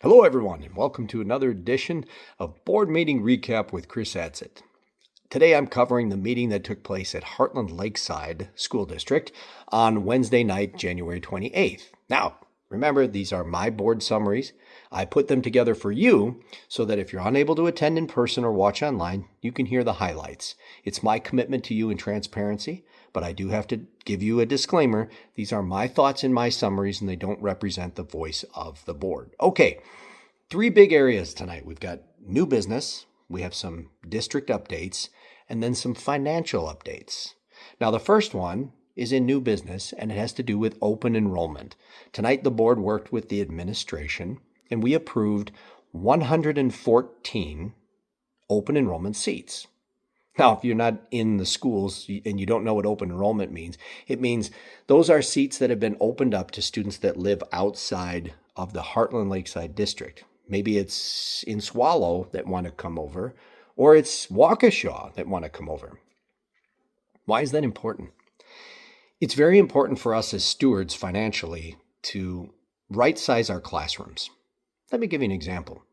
Hello, everyone, and welcome to another edition of Board Meeting Recap with Chris Adsit. Today, I'm covering the meeting that took place at Hartland Lakeside School District on Wednesday night, January 28th. Now, remember, these are my board summaries. I put them together for you so that if you're unable to attend in person or watch online, you can hear the highlights. It's my commitment to you and transparency, but I do have to give you a disclaimer. These are my thoughts and my summaries, and they don't represent the voice of the board. Okay, 3 big areas tonight. We've got new business, we have some district updates, and then some financial updates. Now, the first one is in new business, and it has to do with open enrollment. Tonight, the board worked with the administration, and we approved 114 open enrollment seats. Now, if you're not in the schools and you don't know what open enrollment means, it means those are seats that have been opened up to students that live outside of the Hartland Lakeside District. Maybe it's in Swallow that want to come over, or it's Waukesha that want to come over. Why is that important? It's very important for us as stewards financially to right-size our classrooms. Let me give you an example.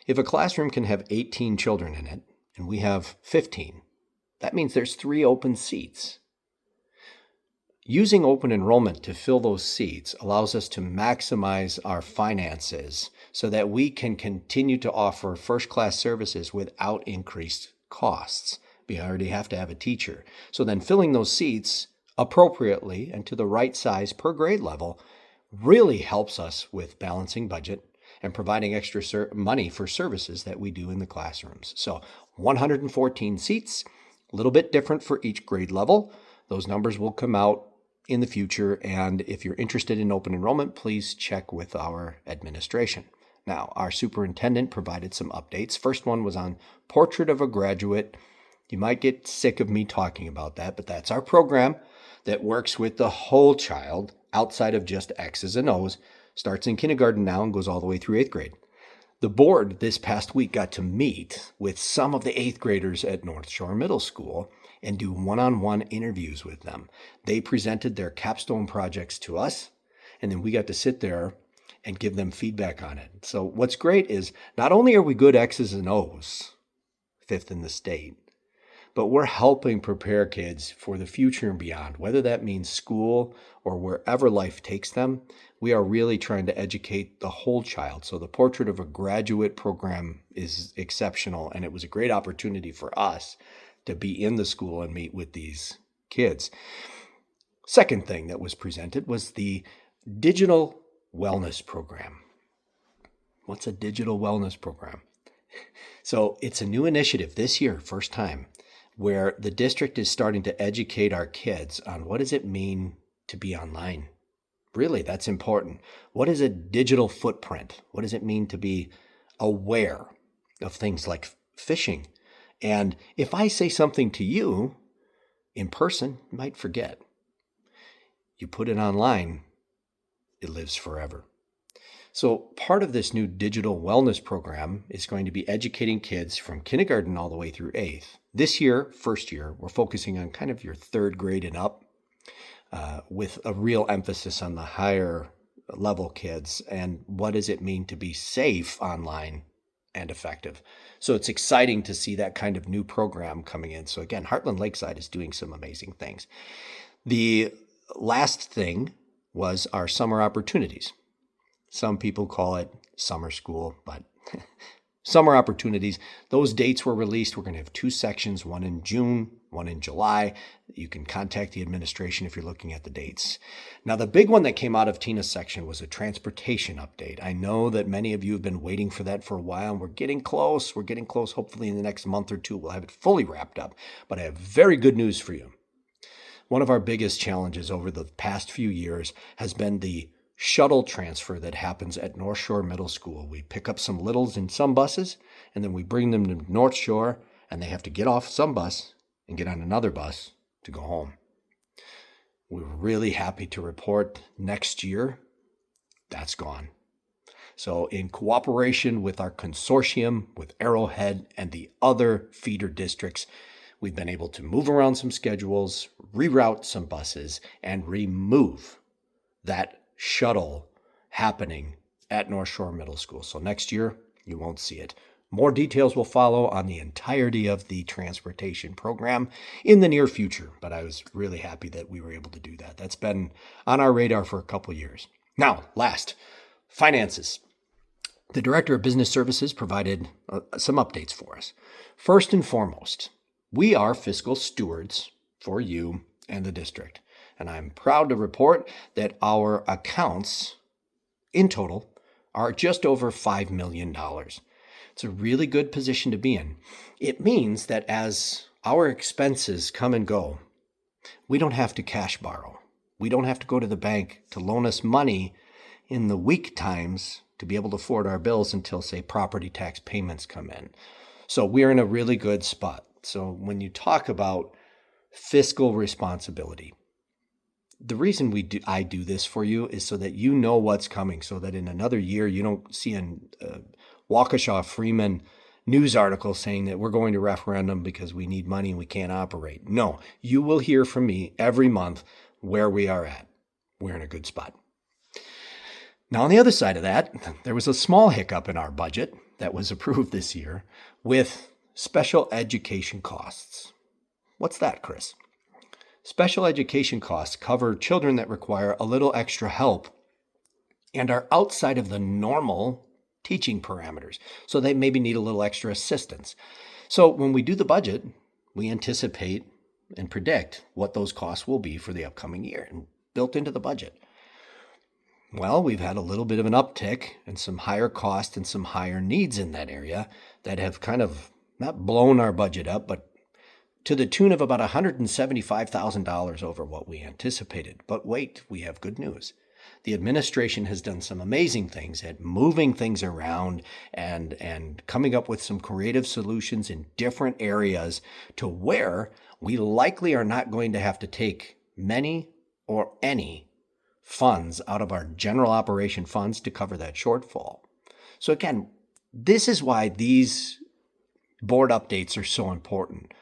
If a classroom can have 18 children in it, and we have 15, that means there's 3 open seats. Using open enrollment to fill those seats allows us to maximize our finances so that we can continue to offer first-class services without increased costs. We already have to have a teacher. So then filling those seats appropriately and to the right size per grade level really helps us with balancing budget and providing extra money for services that we do in the classrooms. So 114 seats, a little bit different for each grade level. Those numbers will come out in the future, and if you're interested in open enrollment, please check with our administration. Now, our superintendent provided some updates. First one was on Portrait of a Graduate. You might get sick of me talking about that, but that's our program that works with the whole child outside of just X's and O's. Starts in kindergarten now and goes all the way through 8th grade. The board this past week got to meet with some of the 8th graders at North Shore Middle School and do one-on-one interviews with them. They presented their capstone projects to us, and then we got to sit there and give them feedback on it. So what's great is not only are we good X's and O's, 5th in the state, but we're helping prepare kids for the future and beyond, whether that means school or wherever life takes them. We are really trying to educate the whole child. So the Portrait of a Graduate program is exceptional, and it was a great opportunity for us to be in the school and meet with these kids. Second thing that was presented was the Digital Wellness Program. What's a digital wellness program? So it's a new initiative this year, first time, where the district is starting to educate our kids on what does it mean to be online. Really, that's important. What is a digital footprint? What does it mean to be aware of things like phishing? And if I say something to you in person, you might forget. You put it online, it lives forever. So part of this new digital wellness program is going to be educating kids from kindergarten all the way through 8th. This year, first year, we're focusing on kind of your 3rd grade and up, with a real emphasis on the higher level kids and what does it mean to be safe online and effective. So it's exciting to see that kind of new program coming in. So again, Hartland Lakeside is doing some amazing things. The last thing was our summer opportunities. Some people call it summer school, but summer opportunities. Those dates were released. We're going to have 2 sections, one in June, one in July. You can contact the administration if you're looking at the dates. Now, the big one that came out of Tina's section was a transportation update. I know that many of you have been waiting for that for a while, and we're getting close. We're getting close. Hopefully in the next month or 2, we'll have it fully wrapped up. But I have very good news for you. One of our biggest challenges over the past few years has been the shuttle transfer that happens at North Shore Middle School. We pick up some littles in some buses, and then we bring them to North Shore, and they have to get off some bus and get on another bus to go home. We're really happy to report next year, that's gone. So in cooperation with our consortium, with Arrowhead and the other feeder districts, we've been able to move around some schedules, reroute some buses, and remove that shuttle happening at North Shore Middle School. So next year, you won't see it. More details will follow on the entirety of the transportation program in the near future, but I was really happy that we were able to do that. That's been on our radar for a couple years. Now, last, finances. The Director of Business Services provided some updates for us. First and foremost, we are fiscal stewards for you and the district, and I'm proud to report that our accounts in total are just over $5 million. It's a really good position to be in. It means that as our expenses come and go, we don't have to cash borrow. We don't have to go to the bank to loan us money in the weak times to be able to afford our bills until, say, property tax payments come in. So we're in a really good spot. So when you talk about fiscal responsibility, the reason I do this for you is so that you know what's coming, so that in another year you don't see a Waukesha Freeman news article saying that we're going to referendum because we need money and we can't operate. No, you will hear from me every month where we are at. We're in a good spot. Now, on the other side of that, there was a small hiccup in our budget that was approved this year with special education costs. What's that, Chris? Special education costs cover children that require a little extra help and are outside of the normal teaching parameters. So they maybe need a little extra assistance. So when we do the budget, we anticipate and predict what those costs will be for the upcoming year and built into the budget. Well, we've had a little bit of an uptick and some higher costs and some higher needs in that area that have kind of not blown our budget up, but to the tune of about $175,000 over what we anticipated. But wait, we have good news. The administration has done some amazing things at moving things around and coming up with some creative solutions in different areas to where we likely are not going to have to take many or any funds out of our general operation funds to cover that shortfall. So again, this is why these board updates are so important,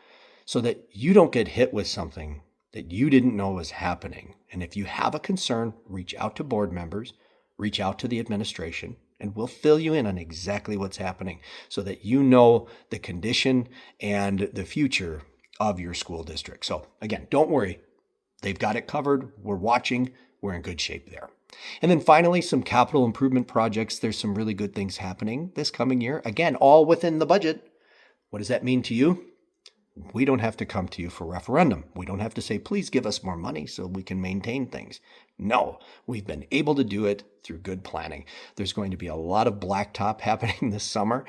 so that you don't get hit with something that you didn't know was happening. And if you have a concern, reach out to board members, reach out to the administration, and we'll fill you in on exactly what's happening so that you know the condition and the future of your school district. So again, don't worry. They've got it covered. We're watching. We're in good shape there. And then finally, some capital improvement projects. There's some really good things happening this coming year. Again, all within the budget. What does that mean to you? We don't have to come to you for referendum. We don't have to say, please give us more money so we can maintain things. No, we've been able to do it through good planning. There's going to be a lot of blacktop happening this summer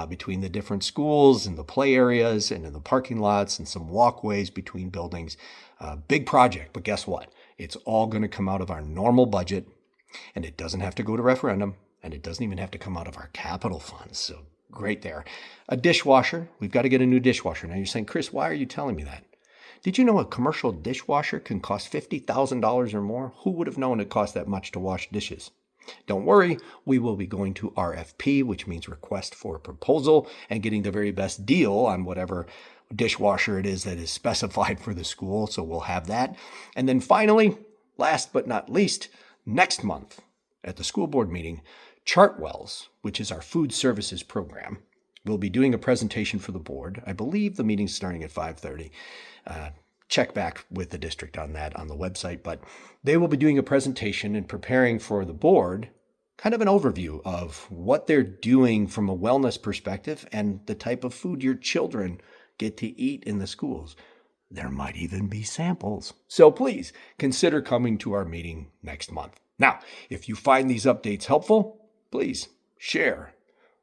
between the different schools and the play areas and in the parking lots and some walkways between buildings. Big project, but guess what? It's all going to come out of our normal budget, and it doesn't have to go to referendum, and it doesn't even have to come out of our capital funds. So great there. A dishwasher. We've got to get a new dishwasher. Now you're saying, Chris, why are you telling me that? Did you know a commercial dishwasher can cost $50,000 or more? Who would have known it cost that much to wash dishes? Don't worry, we will be going to RFP, which means request for proposal, and getting the very best deal on whatever dishwasher it is that is specified for the school. So we'll have that. And then finally, last but not least, next month at the school board meeting, Chartwells, which is our food services program, will be doing a presentation for the board. I believe the meeting's starting at 5:30. Check back with the district on that on the website, but they will be doing a presentation and preparing for the board kind of an overview of what they're doing from a wellness perspective and the type of food your children get to eat in the schools. There might even be samples. So please consider coming to our meeting next month. Now, if you find these updates helpful, please share,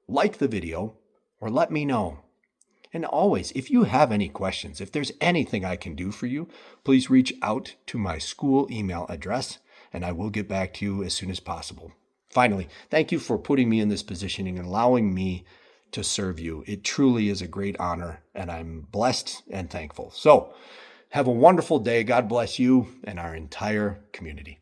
like the video, or let me know. And always, if you have any questions, if there's anything I can do for you, please reach out to my school email address, and I will get back to you as soon as possible. Finally, thank you for putting me in this positioning and allowing me to serve you. It truly is a great honor, and I'm blessed and thankful. So, have a wonderful day. God bless you and our entire community.